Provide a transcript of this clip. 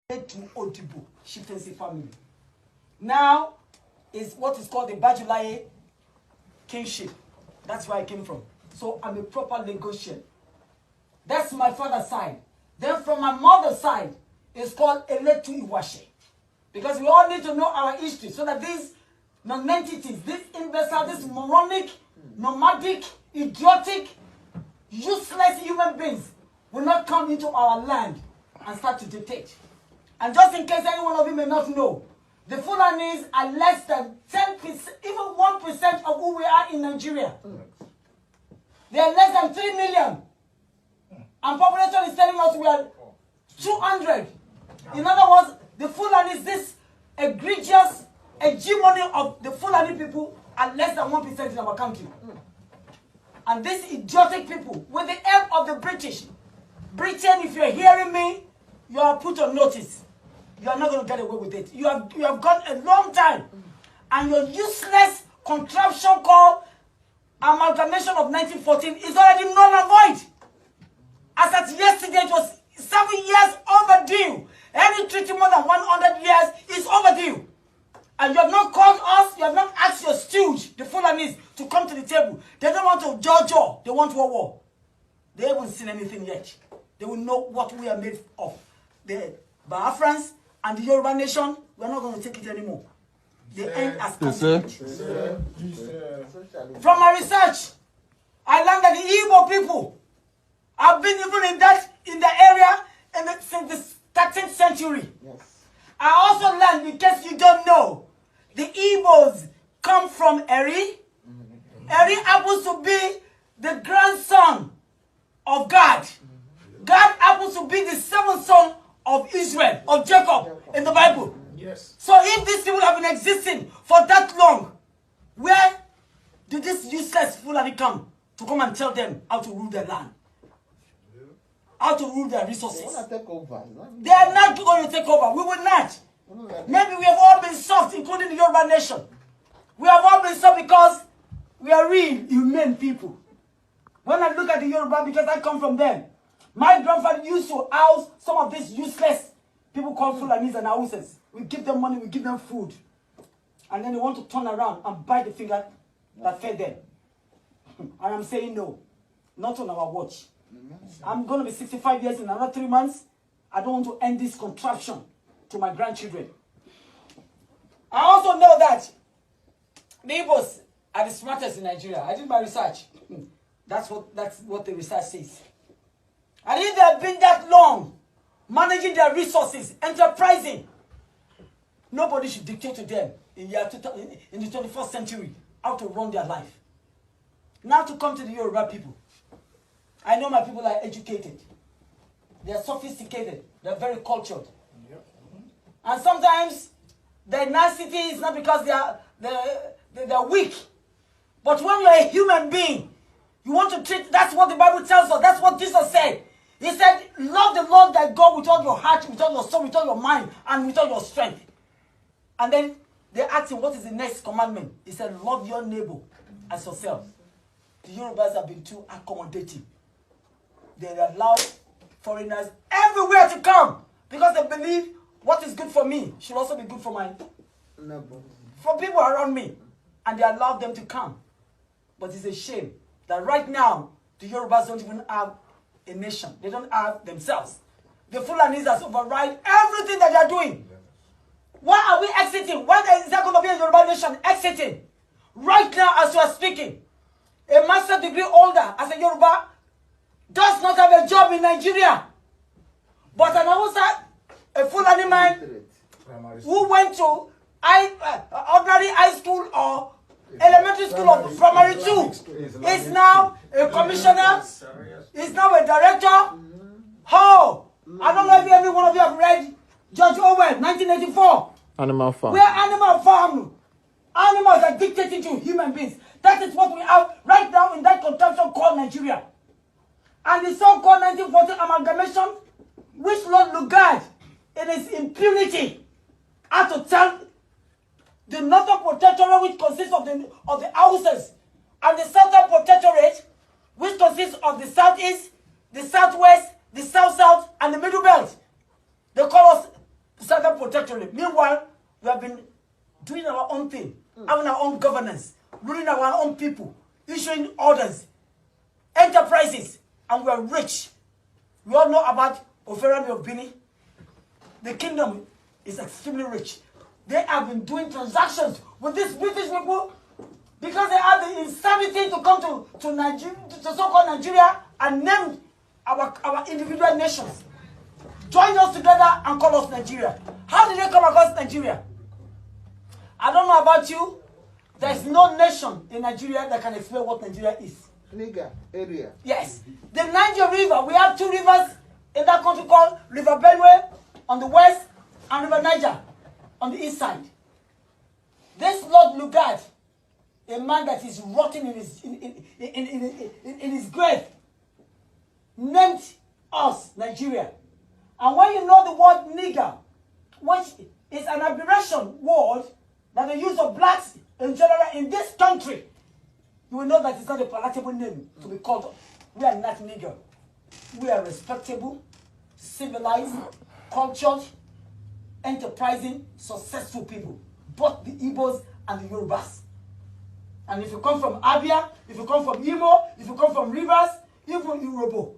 to ODUDUWA chieftaincy family. Now is what is called the Bajulaye kingship. That's where I came from. So I'm a proper Lagosian. That's my father's side. Then from my mother's side, it's called Eletu Iwashe. Because we all need to know our history so that these non-entities, these imbeciles, these moronic, nomadic, idiotic, useless human beings will not come into our land and start to dictate. And just in case any one of you may not know, the Fulanis are less than 10%, even 1% of who we are in Nigeria. They are less than 3 million. And population is telling us we are 200. In other words, the Fulanis, this egregious hegemony of the Fulani people are less than 1% in our country. And these idiotic people, with the help of the British, Britain, if you're hearing me, you are put on notice. You are not going to get away with it. You have gone a long time. And your useless contraption called amalgamation of 1914 is already null and void. As at yesterday, it was 7 years overdue. Any treaty more than 100 years is overdue. And you have not called us, you have not asked your stooge, the Fulanis, to come to the table. They don't want to jojo, they want war. They haven't seen anything yet. They will know what we are made of. The Biafrans and the Yoruba nation, we're not going to take it anymore. The end has come. From my research, I learned that the Igbo people have been even in the area since the 13th century. Yes. I also learned, in case you don't know, the Igbos come from Eri. Eri happens to be the grandson of God. God happens to be the seventh son of Israel, of Jacob, in the Bible. Yes. So if these people have been existing for that long, where did this useless Fulani come and tell them how to rule their land? How to rule their resources? They want to take over. They are not going to take over. We will not. Maybe we have all been soft, including the Yoruba nation. We have all been soft because we are real, humane people. When I look at the Yoruba, because I come from them, my grandfather used to house some of these useless people called Fulanis and houses. We give them money, we give them food. And then they want to turn around and bite the finger that fed them. And I'm saying no, not on our watch. I'm going to be 65 years in another 3 months. I don't want to end this contraption to my grandchildren. I also know that the Igbos are the smartest in Nigeria. I did my research. That's what the research says. And if they have been that long managing their resources, enterprising, nobody should dictate to them in the 21st century how to run their life. Now to come to the Yoruba people. I know my people are educated. They are sophisticated. They are very cultured. Yep. And sometimes their nicety is not because they are weak. But when you are a human being, you want to treat, that's what the Bible tells us. That's what Jesus said. He said, love the Lord thy God with all your heart, with all your soul, with all your mind, and with all your strength. And then they asked him, what is the next commandment? He said, love your neighbor as yourself. The Yorubas have been too accommodating. They allow foreigners everywhere to come because they believe what is good for me should also be good for for people around me. And they allow them to come. But it's a shame that right now, the Yorubas don't even have a nation. They don't have themselves. The Fulanis have override everything that they are doing. Why are we exiting? Why is there going to be a Yoruba nation exiting? Right now, as you are speaking, a master's degree holder as a Yoruba does not have a job in Nigeria. But an Hausa, a Fulani man who went to ordinary high school or elementary school or primary 2 is now a commissioner, is now a director. How? I don't know if every one of you have read George Orwell, 1984. Animal Farm. Where Animal Farm. Animals are dictating to human beings. That is what we have right now in that contraption called Nigeria. And the so-called 1914 amalgamation, which Lord Lugard, in his impunity, had to tell the Northern Protectorate, which consists of the houses, and the Southern Protectorate, which consists of the Southeast, the Southwest, the South-South, and the Middle Belt. They call us petroleum. Meanwhile, we have been doing our own thing, having our own governance, ruling our own people, issuing orders, enterprises, and we are rich. We all know about Oferami of Bini. The kingdom is extremely rich. They have been doing transactions with these British people because they have the insanity to come to Nigeria, to so-called Nigeria, and name our individual nations. Join us together and call us Nigeria. How did they come across Nigeria? I don't know about you. There's no nation in Nigeria that can explain what Nigeria is. Niger area. Yes. The Niger River, we have two rivers in that country called River Benue on the west and River Niger on the east side. This Lord Lugard, a man that is rotting in his grave, named us Nigeria. And when you know the word nigger, which is an aberration word that the use of blacks in general in this country, you will know that it's not a palatable name to be called. We are not nigger. We are respectable, civilized, cultured, enterprising, successful people. Both the Igbos and the Yorubas. And if you come from Abia, if you come from Imo, if you come from Rivers, even Urobo,